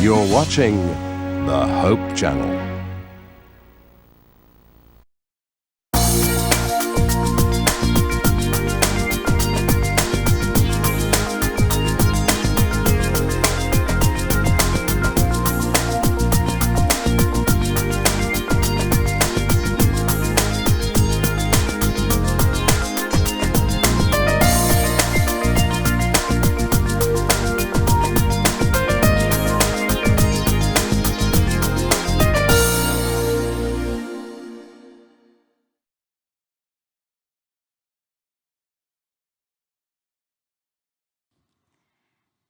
You're watching the Hope Channel.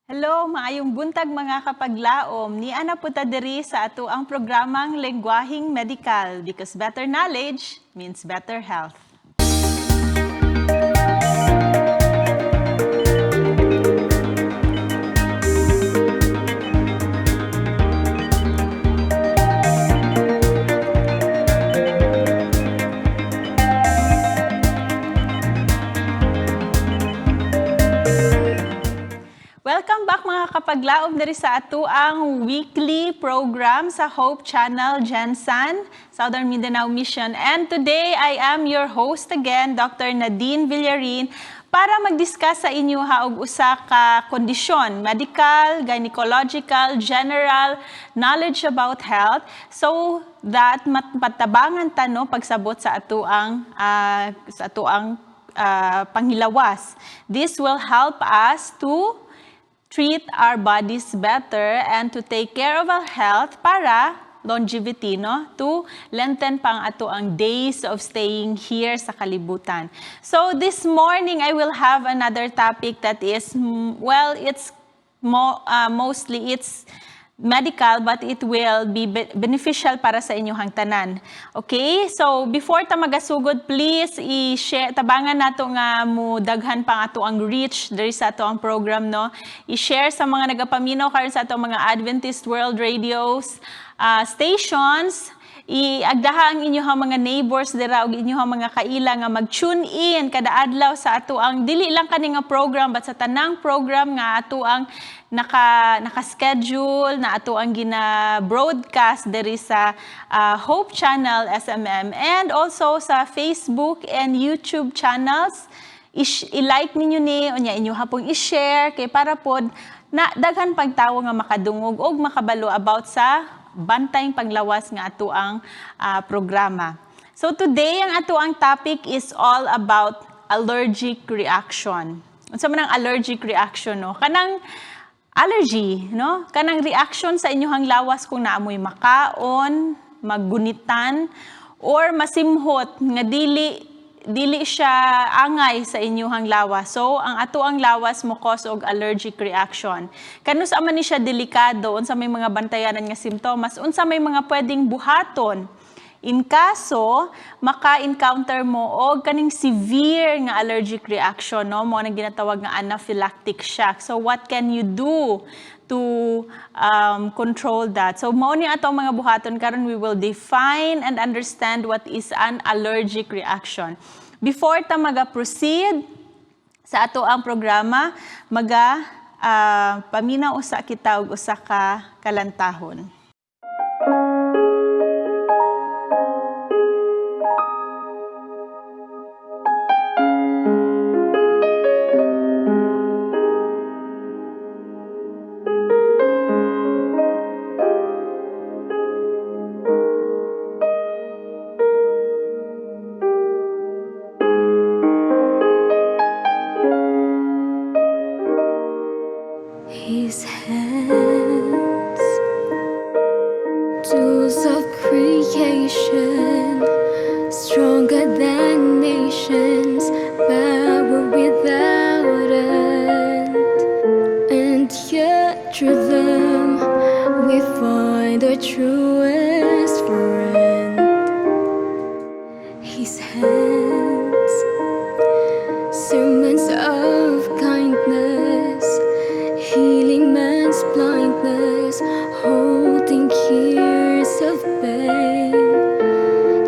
Hello, maayong buntag mga kapaglaom. Ni ana puta diri sa ato ang programang Lengguaheng Medikal because better knowledge means better health. Welcome back mga kapaglaom diri sa ato ang weekly program sa Hope Channel Gensan, Southern Mindanao Mission. And today I am your host again, Dr. Nadine Villarin, para mag-discuss sa inyo og usa ka kondisyon, medical, gynecological, general knowledge about health so that matabangan ta no pagsabot sa ato ang panghilawas. This will help us to treat our bodies better and to take care of our health para longevity, no? To lengthen pang ato ang days of staying here sa kalibutan. So this morning, I will have another topic that is, well, it's mostly it's medical, but it will be beneficial para sa inyong tanan. Okay? So, before ta magasugod, please i-share, tabangan nato nga mo daghan pang ato ang reach diri sa ato ang program, no? I-share sa mga nagapaminaw karon sa ato mga Adventist World Radios stations. Iagdaha ang inyong mga neighbors dira og inyong mga kaila nga mag-tune in kada adlaw sa ato ang dili lang kani nga program but sa tanang program nga ato ang naka-schedule na ato ang gina-broadcast diri sa Hope Channel SMM and also sa Facebook and YouTube channels. I-like ninyo ni unya inyo hapong i-share kay para pod na daghan pagtawo nga makadungog og makabalo about sa bantayng panglawas nga ato ang programa. So today ang ato ang topic is all about allergic reaction. Unsa man ang allergic reaction, no? Kanang allergy, no? Kanang reaction sa inyong lawas kung naamoy makaon, maggunitan, or masimhot nga dili siya angay sa inyong lawas. So, ang ato ang lawas mo cause og allergic reaction. Kanus man ni siya delikado, unsa may mga bantayanan nga simptomas, unsa may mga pwedeng buhaton. In kaso, maka-encounter mo og kaning severe nga allergic reaction, no? Mo nang ginatawag nga anaphylactic shock. So, what can you do to control that? So, mao ni atong mga buhaton karon we will define and understand what is an allergic reaction. Before ta maga-proceed sa ato ang programa, paminaw usa kita og usa ka kalantahon. His hands, tools of creation, stronger than nations, power without end. And yet through them we find our truest friend. His hands, sermons of kindness, healing man's blindness, holding years of pain.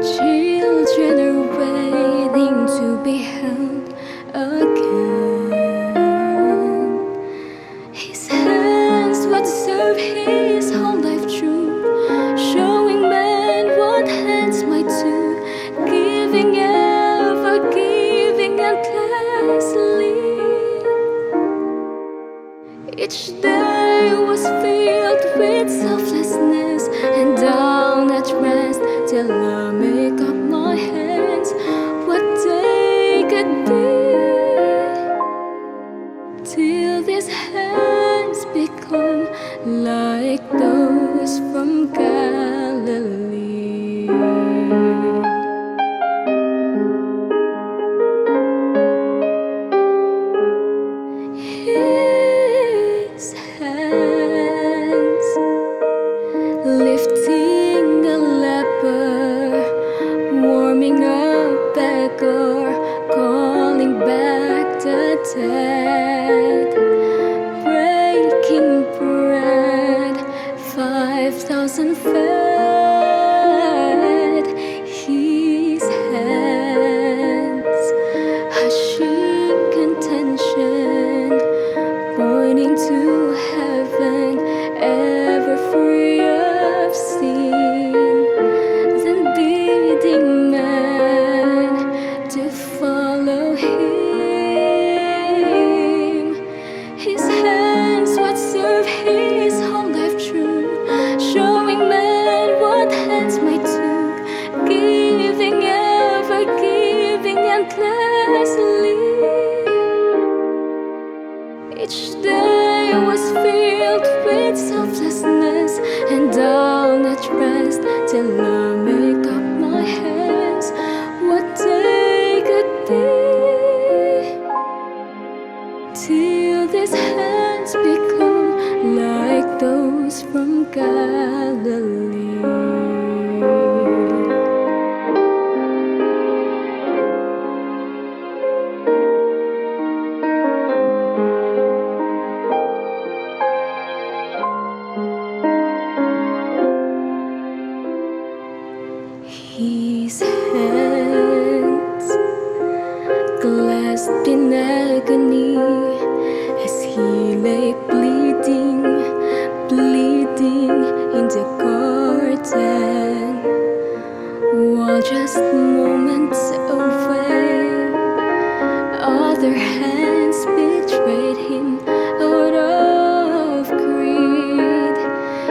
Children are waiting to be held again. His hands would serve his heart. like those from Galilee. His hands lifting a leper, warming a beggar, calling back the dead, breaking bread, 5,000 fed. His hands hushing contention, pointing to heaven, ever free of sin, then bidding men to follow him. His hands would serve his whole life true, showing men what hands might do, giving, ever giving endlessly. Each day was filled with selflessness, and I'll not rest till I make up my hands what they could be, till these hands become like those from Galilee. His hands clasped in agony as he lay bleeding, bleeding in the garden, while just moments away, other hands betrayed him out of greed,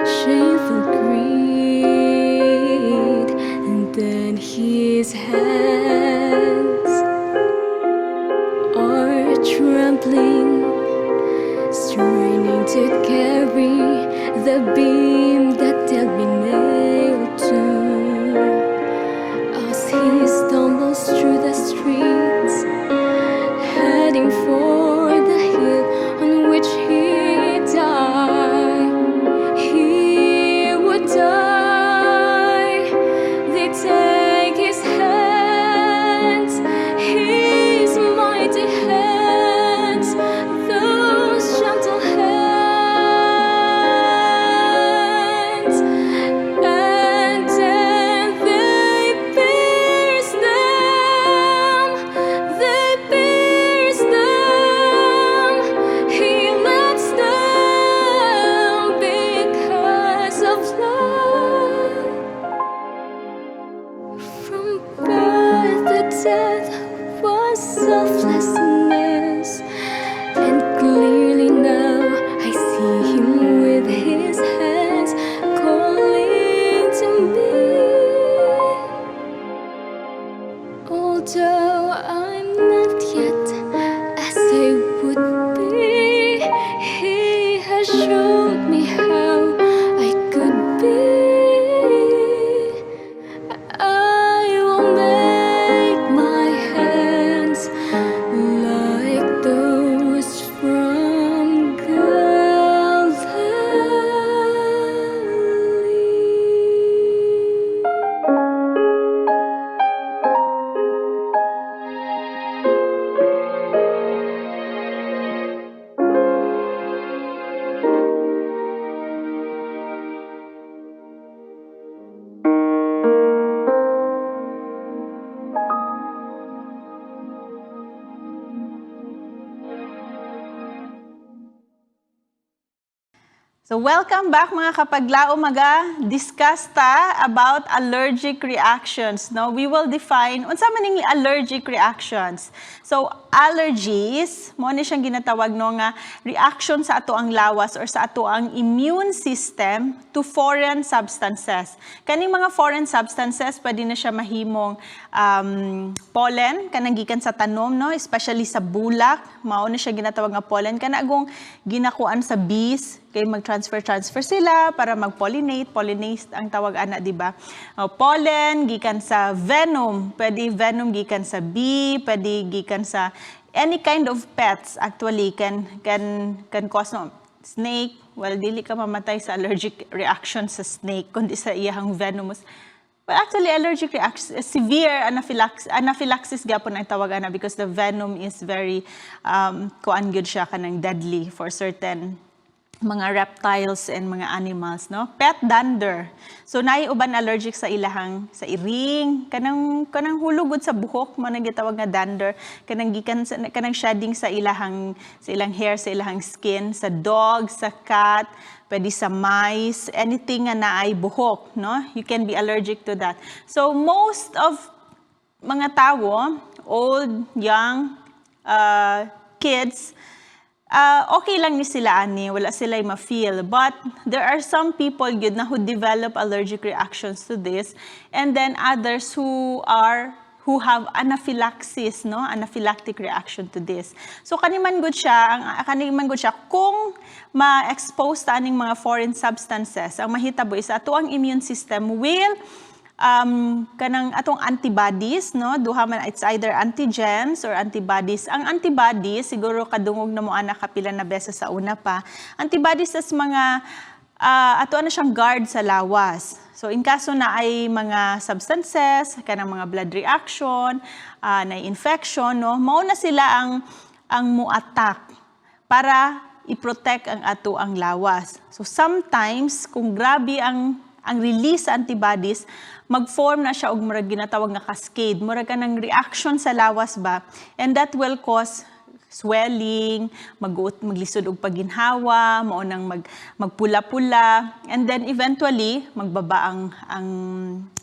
shameful greed. And then his hands are trembling, straining to carry the beam that they'll be nailed to, as he stumbles through the streets, heading for the hill on which he died. He would die. They take his hands, his mighty hands, those gentle hands, and then they pierce them, they pierce them. He lets them because of love. From birth to death was selflessness, and clearly now I see him with his hands calling to me. Although I'm not yet as I would be, he has showed me how I could be. I will make my hands like those from So welcome back mga kapagla-umaga. Discuss ta about allergic reactions. No, we will define unsa man ning allergic reactions. So allergies mo ni siyang ginatawag no nga reaction sa ato ang lawas or sa ato ang immune system to foreign substances. Kaning mga foreign substances pwede na siya mahimong pollen kanang gikan sa tanom, no, especially sa bulak, mao na siya ginatawag nga pollen kana agong ginakuan sa bees. kay mag-transfer sila para mag-pollinate. Pollinate ang tawag ana, di ba? Pollen gikan sa venom, pwede venom gikan sa bee, pwede gikan sa any kind of pets actually can cause no snake. Well, dili ka mamatay sa allergic reaction sa snake kundi sa iyang venomous. But actually, allergic reaction, severe anaphylaxis gapon ang tawag ana because the venom is very kuan gyud siya kanang deadly for certain mga reptiles and mga animals, no? Pet dander. So naay uban allergic sa ilahang sa iring, kanang hulugod sa buhok mo nang gitawag nga dander, kanang gikan kanang shedding sa ilang hair, sa ilang skin, sa dog, sa cat, pwede sa mice, anything nga naay buhok, no? You can be allergic to that. So most of mga tao, old, young, kids, okay lang ni sila ani, wala sila'y ma-feel. But there are some people yun na who develop allergic reactions to this, and then others who have anaphylaxis, no, anaphylactic reaction to this. So kaniman gud siya kung ma-expose ta aning mga foreign substances, ang mahitabo is ato ang immune system will kanang atong antibodies, no, duha man, it's either antigens or antibodies. Ang antibodies siguro kadungog na mo ana kapila na beses sa una pa. Antibodies as mga ato ana siyang guard sa lawas. So in kaso na ay mga substances kanang mga blood reaction, na infection, no, mao na sila ang mo-attack para i-protect ang ato ang lawas. So sometimes kung grabe ang release sa antibodies, mag-form na siya og murag ginatawag nga cascade, murag kanang reaction sa lawas ba, and that will cause swelling, maglisod og paginhawa, mao nang magpula-pula, and then eventually magbaba ang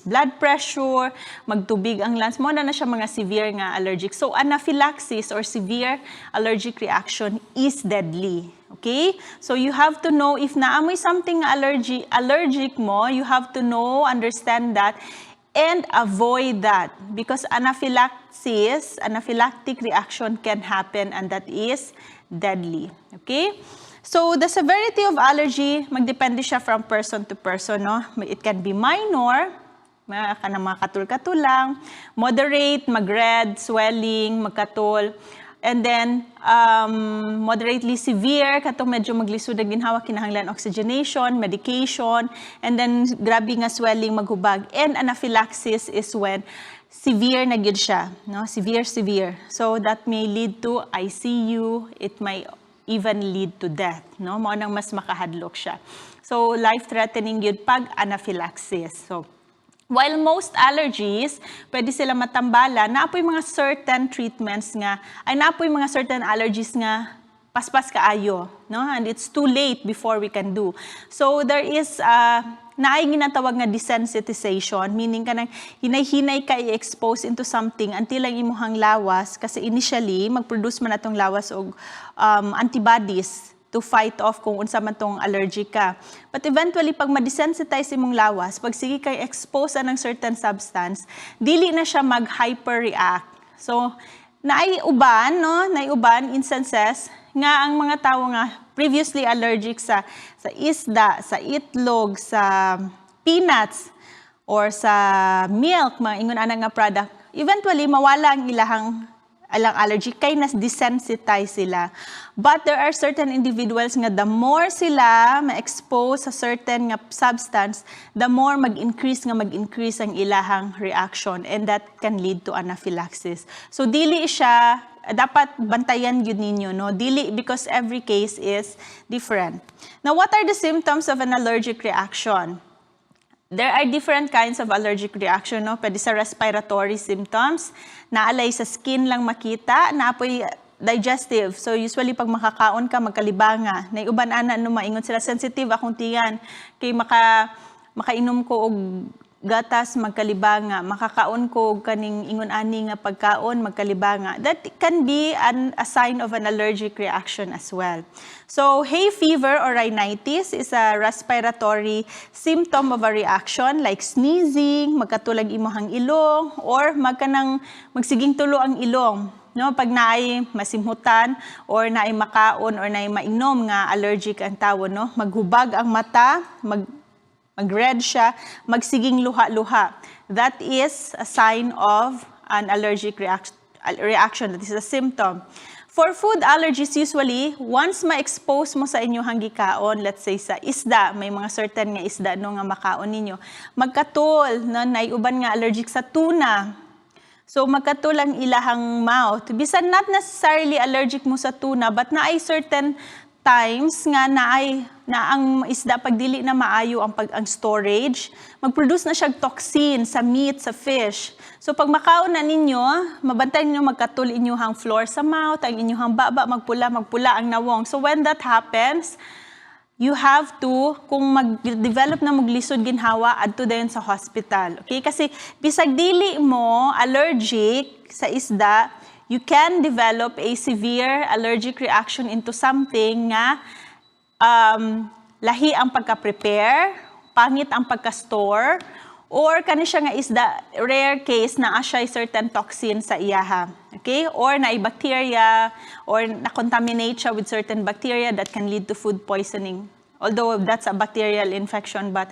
blood pressure, magtubig ang lungs, mao na siya mga severe nga allergic. So anaphylaxis or severe allergic reaction is deadly. Okay? So you have to know if naamoy something allergic mo, you have to know, understand that, and avoid that because anaphylactic reaction can happen and that is deadly. Okay? So the severity of allergy, magdepende siya from person to person, no? It can be minor, mga katul-katul lang, moderate, mag-red, swelling, magkatul, and then moderately severe, katong medyo maglisod ang ginhawa, kinahanglan oxygenation, medication, and then grabe nga swelling, maghubag. And anaphylaxis is when severe na gyud siya, no? Severe. So that may lead to ICU, it may even lead to death, no? Mao nang mas makahadlok siya. So life-threatening gyud pag anaphylaxis. So while most allergies, pwede sila matambala, naapoy mga certain treatments nga, ay naapoy mga certain allergies nga paspas kaayo, no? And it's too late before we can do. So there is naay ginatawag nga desensitization, meaning kanang hinay-hinay ka i-expose into something until lang imuhang lawas, kasi initially mag-produce man atong lawas og antibodies to fight off kung unsa man tong allergic ka. But eventually, pag ma-desensitize imong lawas, pag sige kay expose ng certain substance, dili na siya mag-hyperreact. So, naay uban instances nga ang mga tao nga previously allergic sa isda, sa itlog, sa peanuts, or sa milk, mga ingon ana nga product, eventually mawala ang ilang allergy kay nas desensitize sila. But there are certain individuals nga the more sila ma-expose sa certain nga substance, the more mag-increase ang ilahang reaction, and that can lead to anaphylaxis. So dili siya dapat bantayan gyud ninyo, no? Dili, because every case is different. Now, what are the symptoms of an allergic reaction? There are different kinds of allergic reaction, no? Pwede sa respiratory symptoms, naalay sa skin lang makita, naapoy digestive. So usually pag makakaon ka, magkalibanga. Naiuban ana no maingon sila sensitive akong tiyan kay makainom ko og gatas magkalibanga, makakaon ko og kaning ingon ani nga pagkaon magkalibanga. That can be a sign of an allergic reaction as well. So hay fever or rhinitis is a respiratory symptom of a reaction like sneezing, magkatulag imong ilong, or magsiging tulo ang ilong. no? Pag naay masimhutan or naay makaon or naay mainom nga allergic ang tawo, no? Maghubag ang mata, mag-red siya, magsiging luha-luha. That is a sign of an allergic reaction. That is a symptom. For food allergies, usually, once ma-expose mo sa inyong gikaon, let's say sa isda, may mga certain nga isda no nga makaon ninyo, magkatul, no, naiuban nga allergic sa tuna. So magkatul ang ilahang mouth. Bisan not necessarily allergic mo sa tuna, but na ay certain times nga na ang isda pag dili na maayo ang storage, mag-produce na siya toxin sa meat, sa fish. So pag makaon na ninyo, mabantay ninyo magkatul inyuhang floor sa mouth, ang inyuhang baba, magpula ang nawong. So when that happens, you have to, kung mag-develop na maglisod ginhawa, adto dayon sa hospital. Okay? Kasi bisag dili mo allergic sa isda, you can develop a severe allergic reaction into something nga lahi ang pagka-prepare, pangit ang pagka-store, or kani siya nga isda, rare case na asya certain toxin sa iyaha. Okay? Or na bacteria, or na-contaminate siya with certain bacteria that can lead to food poisoning. Although that's a bacterial infection, but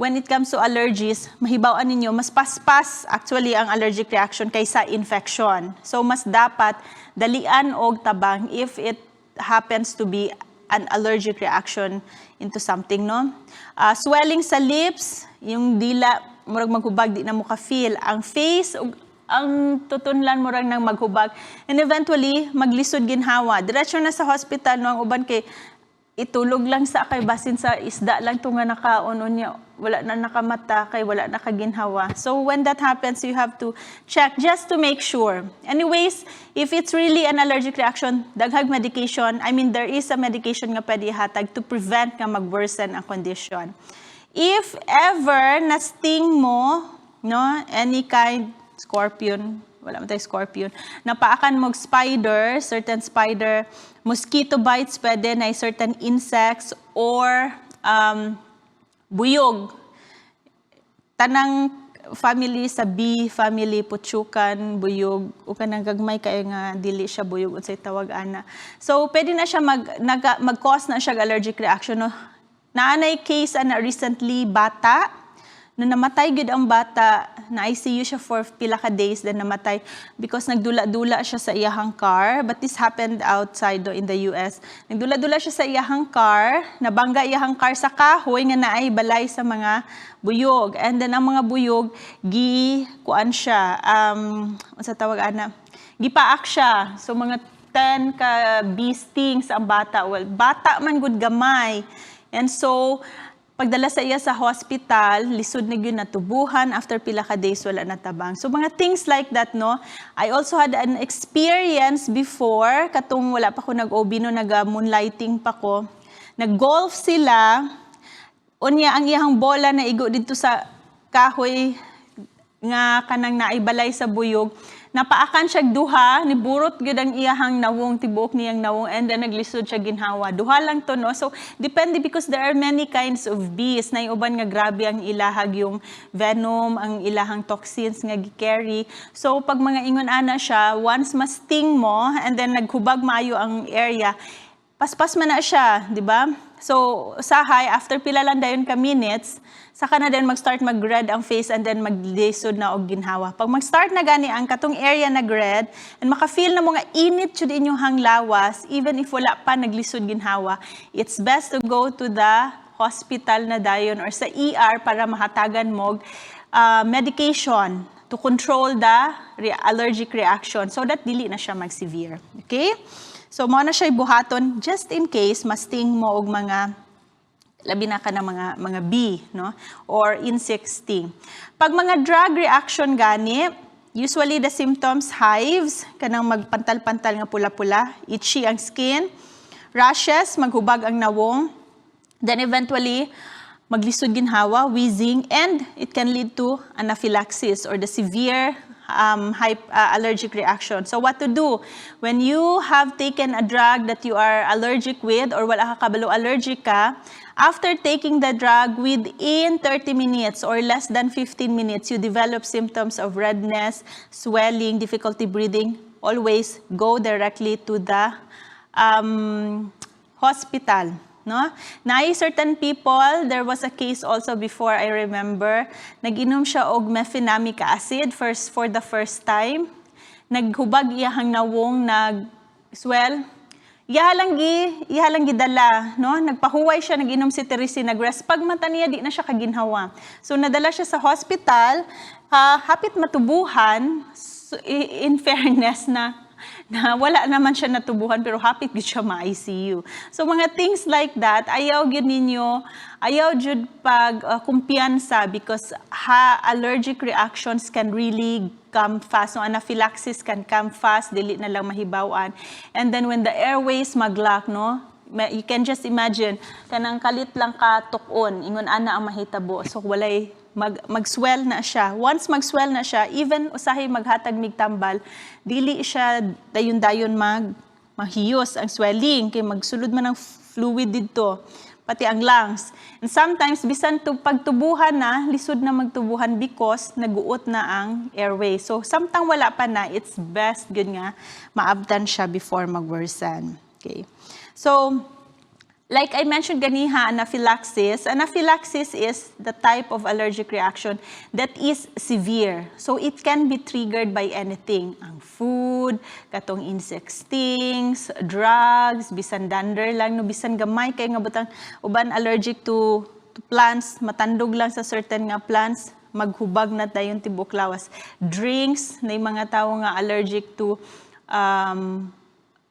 when it comes to allergies, mahibawaan ninyo, mas paspas actually ang allergic reaction kaysa infection. So mas dapat dalian og tabang if it happens to be an allergic reaction into something, no? Swelling sa lips, yung dila, murag maghubag, di na mo ka-feel. Ang face, ang tutunlan mo rang nang maghubag. And eventually, maglisod ginhawa. Diretso na sa hospital, no? Ang uban kay, itulog lang sa kay basin sa isda lang ito nga nakaon niya. Wala na nakamata kay wala na kaginhawa. So when that happens, you have to check just to make sure. Anyways, if it's really an allergic reaction, daghag medication. I mean, there is a medication nga pwede ihatag to prevent nga mag-worsen ang condition. If ever na-sting mo, no, any kind, scorpion, wala man tayo scorpion, napaakan mo spider, certain spider, mosquito bites, pwede na certain insects, or buyog. Tanang family sa bee, family, putsukan, buyog, o kanang gagmay kayo nga dili siya buyog, unsay tawag ana. So, pwede na siya mag-cause na siya allergic reaction. No? Naanay case na recently, bata, no namatay gud ang bata, na ICU siya for pila ka days, then namatay because nagdula-dula siya sa iyahang car. But this happened outside in the US. Nagdula-dula siya sa iyahang car, nabangga iyahang car sa kahoy nga naay balay sa mga buyog. And then ang mga buyog, kuan siya, unsa tawag ana? Gipaak siya. So mga 10 ka bee stings ang bata. Well, bata man gud gamay. And so, pagdala sa iya sa hospital, lisod na yun natubuhan, after pila ka days, wala na tabang. So, mga things like that, no? I also had an experience before, katong wala pa ko nag-OB, no, nag-moonlighting pa ko. Nag-golf sila, unya ang iyang bola na igo dito sa kahoy, nga kanang naibalay sa buyog. Napaakan siya duha, niburot gyud ang iyahang nawong, tibuok niyang nawong, and then naglisod siya ginhawa. Duha lang to, no? So, depende because there are many kinds of bees. Na uban nga grabe ang ilahag yung venom, ang ilahang toxins nga gi-carry. So, pag mga ingon ana siya, once ma-sting mo, and then naghubag maayo ang area, paspas man na siya, di ba? So, sahay, after pila lang dayon ka minutes, saka na din mag-start mag-red ang face and then mag-lisod na og ginhawa. Pag mag-start na gani ang katong area nag-red and maka-feel na mo nga init jud inyong lawas, even if wala pa naglisod ginhawa, it's best to go to the hospital na dayon or sa ER para mahatagan mo medication to control the allergic reaction so that dili na siya mag-severe. Okay? So, mo na siya buhaton just in case masting mo og mga labi na ka ng mga bee, no? Or insect sting. Pag mga drug reaction gani, usually the symptoms hives, kanang magpantal-pantal nga pula-pula, itchy ang skin, rashes, maghubag ang nawong, then eventually maglisod ginhawa, wheezing, and it can lead to anaphylaxis or the severe allergic reaction. So what to do? When you have taken a drug that you are allergic with or wala ka kabalo allergic ka, after taking the drug, within 30 minutes or less than 15 minutes, you develop symptoms of redness, swelling, difficulty breathing. Always go directly to the hospital. No? Certain people, there was a case also before I remember, nag-inom siya og mefenamic acid for the first time. Naghubag iyahang nawong, nag-swell. Iyaha lang gidala, no? Nagpahuway siya, nag-inom si Teresi, nag-rest. Pag mata niya, di na siya kaginhawa. So nadala siya sa hospital, hapit matubuhan, so, in fairness na wala naman siya natubuhan pero hapit gid siya ma-ICU. So mga things like that, ayaw gyud ninyo, ayaw jud pag kumpiyansa because allergic reactions can really come fast. So anaphylaxis can come fast, dili na lang mahibawan. And then when the airways maglock, no, you can just imagine kanang kalit lang ka tukon, ingon ana ang mahitabo. So walay mag-swell na siya. Once mag-swell na siya, even usahay maghatag mig tambal, dili siya dayon-dayon mahiyos ang swelling kay magsulod man ng fluid dito pati ang lungs. And sometimes bisan pagtubuhan na, lisod na magtubuhan because naguot na ang airway. So samtang wala pa na, it's best good nga maabtan siya before mag-worsen. Okay. So like I mentioned ganiha, anaphylaxis. Anaphylaxis is the type of allergic reaction that is severe. So it can be triggered by anything. Ang food, katong insect stings, drugs, bisan dander lang, no, bisan gamay kay nga butang uban allergic to plants, matandog lang sa certain nga plants, maghubag na dayon tibok lawas. Drinks, na mga tao nga allergic to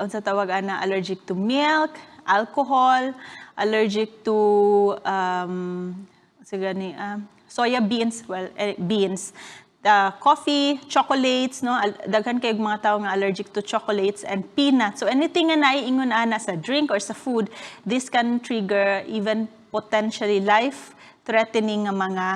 unsa tawag ana, allergic to milk, alcohol, allergic to soya beans, beans, coffee, chocolates, no, daghan kay mga tao nga allergic to chocolates and peanuts. So anything nga naiingon ana sa drink or sa food, this can trigger even potentially life-threatening nga mga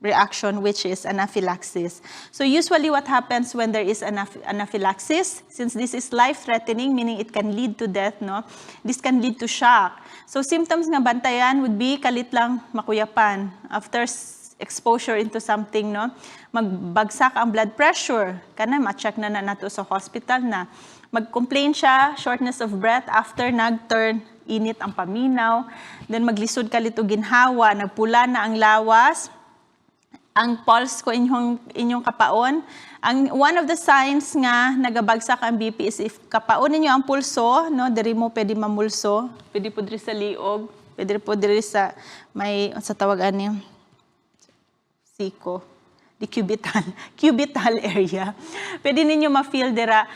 reaction, which is anaphylaxis. So usually what happens when there is anaphylaxis, since this is life-threatening, meaning it can lead to death, no? This can lead to shock. So symptoms nga bantayan would be kalit lang makuyapan. After exposure into something, no? Magbagsak ang blood pressure. Kana ma-check na nato sa hospital na. Mag-complain siya, shortness of breath after nag-turn init ang paminaw. Then maglisod kalit og ginhawa, nagpula na ang lawas. Ang pulse ko inyong kapaon. One of the signs nga nagabagsak ang BP is if kapaon ninyo ang pulso, no, diri mo pwede mamulso, pwede po diri sa liog, pwede po diri sa may sa tawagan niyo siko, di cubital area. Pwede ninyo ma-feel dira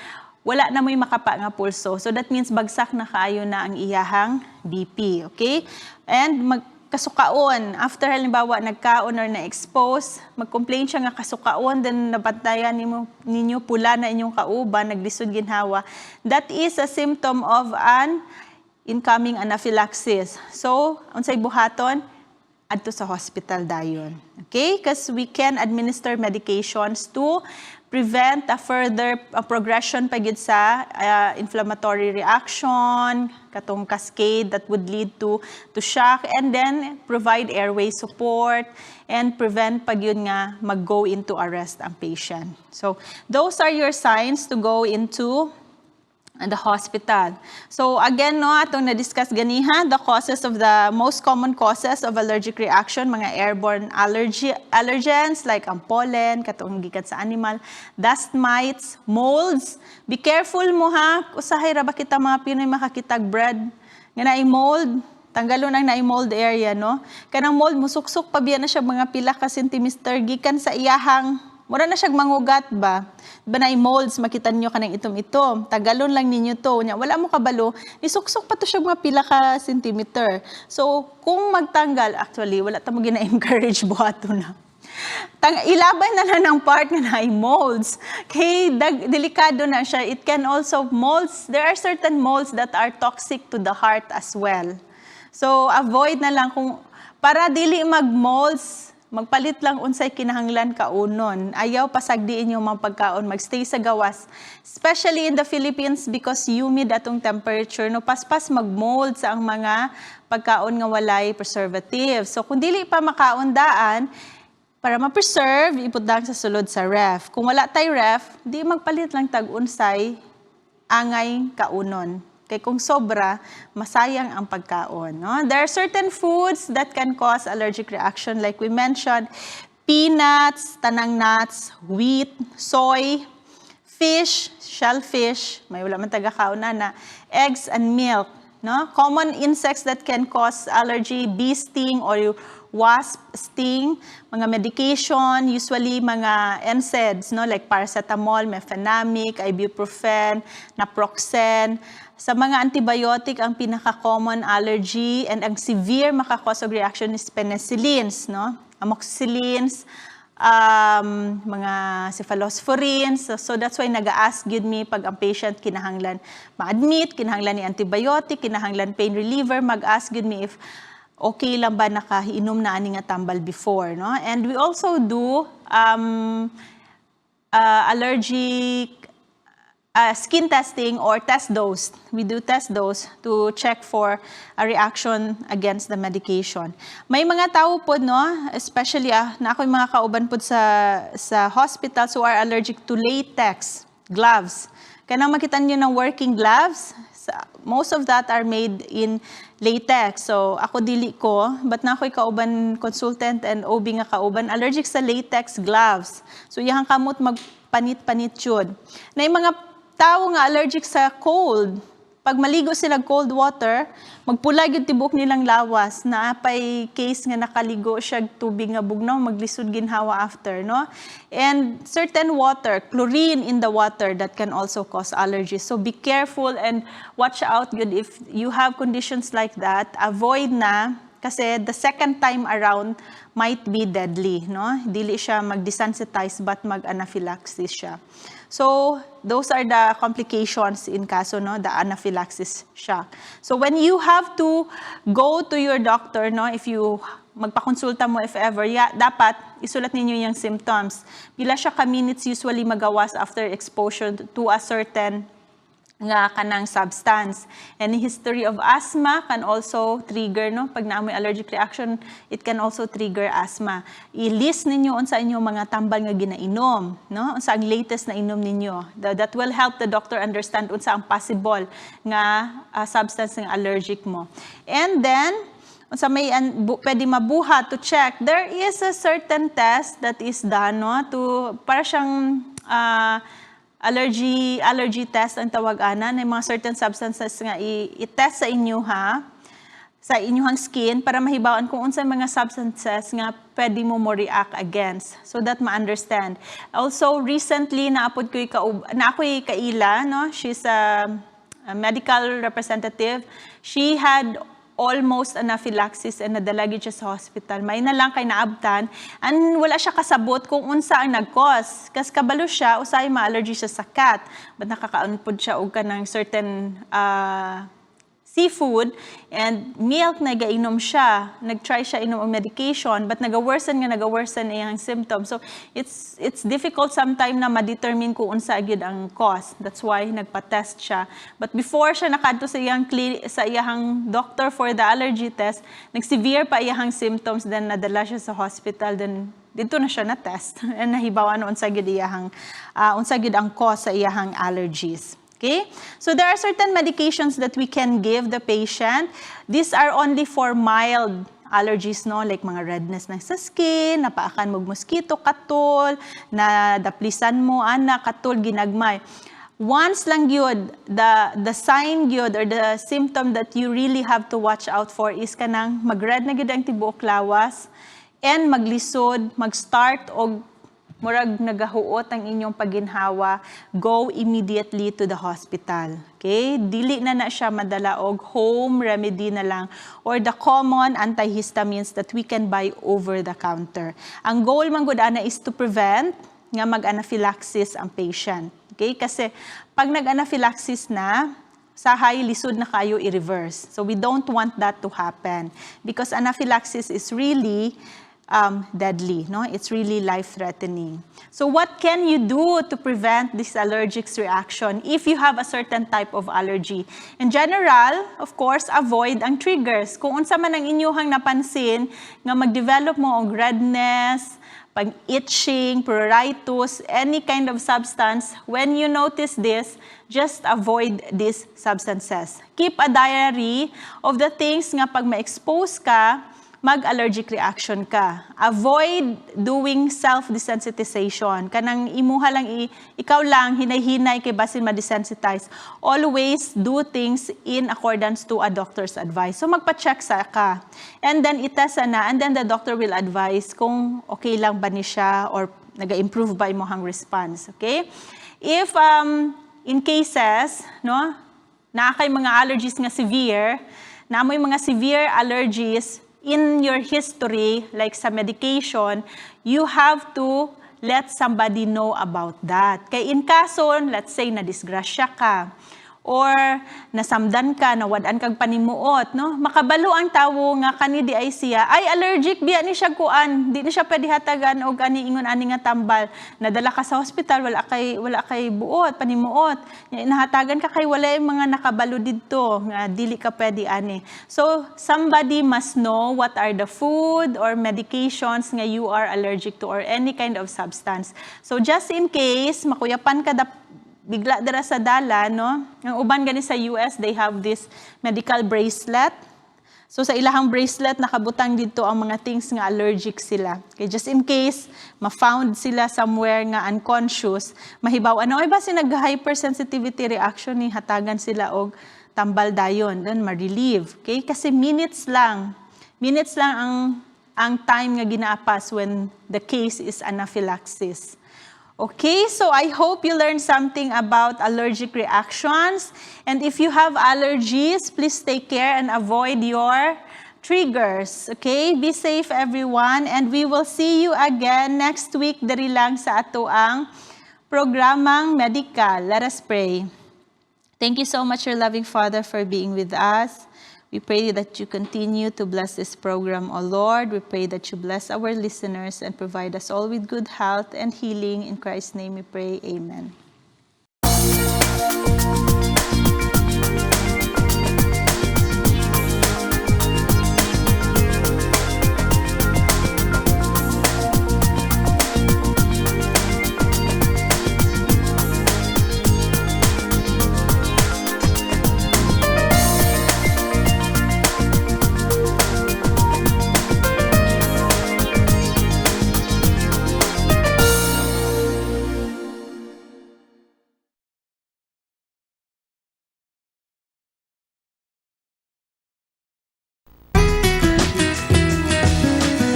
wala na mo'y makapa nga pulso. So that means bagsak na kaayo na ang iyahang BP, okay? And kasukaon, after halimbawa nagkaon or na-expose, mag-complain siya nga kasukaon, then nabantayan ninyo pula na inyong kauban, naglisod ginhawa, that is a symptom of an incoming anaphylaxis. So, unsay buhaton? Adto sa hospital dayon. Okay? Because we can administer medications to prevent a further progression pagid sa inflammatory reaction, katong cascade that would lead to shock, and then provide airway support and prevent pagid nga mag-go into arrest ang patient. So those are your signs to go into the hospital. So again, no, atong na-discuss ganiha, the causes of the most common causes of allergic reaction, mga airborne allergens like ang pollen, katong gikan sa animal, dust mites, molds. Be careful mo ha, usahay ra ba kita mga Pinoy makakitag bread nga naay mold, tanggalon ang naay mold area, no? Kanang mold musuksok pa biya na siya mga pila ka sentimeter gikan sa iyahang, mura na siya mangugat ba? Diba na molds, makita niyo kanang itom-itom. Tagalon lang ninyo to. Wala mo kabalo, isuksok pa to siya mga pila ka sentimeter. So, kung magtanggal, actually, wala tamo gina-encourage buhato na. Ilabay na lang ng part na molds. Kay delikado na siya. It can also molds. There are certain molds that are toxic to the heart as well. So, avoid na lang kung para dili mag-molds, magpalit lang unsay kinahanglan kaunon. Ayaw pasagdiin yung mga pagkaon, magstay sa gawas. Especially in the Philippines because humid atong temperature, no, paspas mag-mold sa ang mga pagkaon nga walay preservative. So kung dili pa makaundaan, para ma-preserve, iputang sa sulod sa ref. Kung wala tay ref, di magpalit lang tag-unsay angay kaunon. Kaya kung sobra, masayang ang pagkaon. No? There are certain foods that can cause allergic reaction like we mentioned, peanuts, tanang nuts, wheat, soy, fish, shellfish, may wala man taga-kaunan na, eggs and milk. No? Common insects that can cause allergy, bee sting or wasp sting, mga medication, usually mga NSAIDs, no? Like paracetamol, mefenamic, ibuprofen, naproxen. Sa mga antibiotic, ang pinaka-common allergy and ang severe makakause of reaction is penicillins, no? Amoxicillins, mga cephalosporins. So that's why nag-a-ask yun me pag ang patient kinahanglan ma-admit, kinahanglan ni antibiotic, kinahanglan pain reliever, mag-ask yun me if okay lang ba nakainom na ani nga tambal before, no? And we also do allergic skin testing or test dose. We do test dose to check for a reaction against the medication. May mga tao po, no, especially na ako'y mga kauban po sa hospital who are allergic to latex gloves. Kanang makita niyo ng working gloves, most of that are made in latex. So ako dili ko, but na ako'y kauban consultant and OB nga kauban allergic sa latex gloves. So iyang kamot magpanit-panit yun. Na yung mga tao nga allergic sa cold. Pag maligo sila cold water, magpulag yung tibok nilang lawas. Naapay case nga nakaligo siya tubig nga bugnaw, maglisod ginhawa after, no? And certain water, chlorine in the water that can also cause allergies. So be careful and watch out good if you have conditions like that. Avoid na kasi the second time around might be deadly, no? Dili siya mag-desensitize but mag-anaphylaxis siya. So, those are the complications in kaso, no, the anaphylaxis shock. So, when you have to go to your doctor, no, if you magpakonsulta mo if ever, dapat isulat ninyo yung symptoms. Pila siya ka-minutes usually magawas after exposure to a certain nga kanang substance. Any history of asthma can also trigger, no? Pag naamoy allergic reaction, it can also trigger asthma. I-list ninyo unsa inyong mga tambal nga ginainom, no? Unsa ang latest na inom ninyo. That will help the doctor understand unsa ang possible nga substance nga allergic mo. And then, unsa may pwede mabuhat to check, there is a certain test that is done, no? Para siyang allergy test ang tawag-ana na mga certain substances nga i-test sa inyo sa inyong skin para mahibawan kung unsa mga substances nga pwede mo react against so that ma-understand. Also recently naapod ko ako'y kaila, no? She's a medical representative. She had almost anaphylaxis and nadalagi siya sa hospital. May na lang kay naabtan and wala siya kasabot kung unsa ang nag-cause. Kas kabalo siya, usay ma-allergy siya sa cat. But nakakaunpod siya og kanang certain seafood and milk na gainom siya. Nag-try siya inom ang medication but nagaworsen iyang symptoms. So it's difficult sometime na ma-determine kung unsa gyud ang cause. That's why nagpa-test siya. But before siya nakadto sa iyang doctor for the allergy test, nag-severe pa iyang symptoms then nadala siya sa hospital then dito na siya na test and nahibawan unsa gyud ang cause sa iyang allergies. Okay? So there are certain medications that we can give the patient. These are only for mild allergies, no? Like mga redness na sa skin, napaakan mo mosquito, katol, na daplisan mo, katol, ginagmay. Once lang yun, the sign yun or the symptom that you really have to watch out for is kanang mag-red na yun ang tibuok lawas and maglisod, mag-start o murag nagahuot ang inyong paginhawa, go immediately to the hospital. Okay? Dili na siya madala og home remedy na lang or the common antihistamines that we can buy over the counter. Ang goal man gud ana is to prevent nga mag-anaphylaxis ang patient. Okay? Kasi pag nag-anaphylaxis na, sahay lisod na kayo i-reverse. So we don't want that to happen because anaphylaxis is really deadly. No? It's really life-threatening. So what can you do to prevent this allergic reaction if you have a certain type of allergy? In general, of course, avoid ang triggers. Kung unsa man ang inyuhang napansin nga mag-develop mo og redness, pag-itching, pruritus, any kind of substance, when you notice this, just avoid these substances. Keep a diary of the things nga pag ma-expose ka, mag-allergic reaction ka. Avoid doing self-desensitization. Kanang imuha lang, ikaw lang, hinay-hinay kay basin ma-desensitize. Always do things in accordance to a doctor's advice. So magpa-check sa ka. And then itest na, and then the doctor will advise kung okay lang ba ni siya or nag-improve ba imo hang response. Okay? If in cases, no, na kay mga allergies nga severe, na mo'y mga severe allergies, in your history, like sa medication, you have to let somebody know about that. Kay in kaso, let's say, na-disgrasya ka, or nasamdan ka, nawadaan kag panimuot, no? Makabalo ang tawo nga kani di ay siya, ay allergic biya ni siya kuan, di ni siya pwede hatagan og ani ingon ani nga tambal. Nadala ka sa hospital, wala kay buot, panimuot. Inahatagan ka kay wala mga nakabalo didto nga dili ka pwede ani. So somebody must know what are the food or medications nga you are allergic to or any kind of substance. So just in case makuyapan ka bigla dira sa dala, no? Ang uban gani sa US, they have this medical bracelet. So sa ilahang bracelet, nakabutang dito ang mga things nga allergic sila. Okay, just in case, ma-found sila somewhere nga unconscious, mahibaw, ano, ay ba nag-hypersensitivity reaction ni hatagan sila og tambal dayon, then ma-relieve. Okay, kasi minutes lang ang time nga ginaapas when the case is anaphylaxis. Okay, so I hope you learned something about allergic reactions. And if you have allergies, please take care and avoid your triggers. Okay, be safe everyone. And we will see you again next week diri lang sa ato ang programang medical. Let us pray. Thank you so much, your loving Father, for being with us. We pray that you continue to bless this program, O Lord. We pray that you bless our listeners and provide us all with good health and healing. In Christ's name we pray. Amen.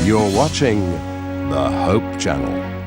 You're watching the Hope Channel.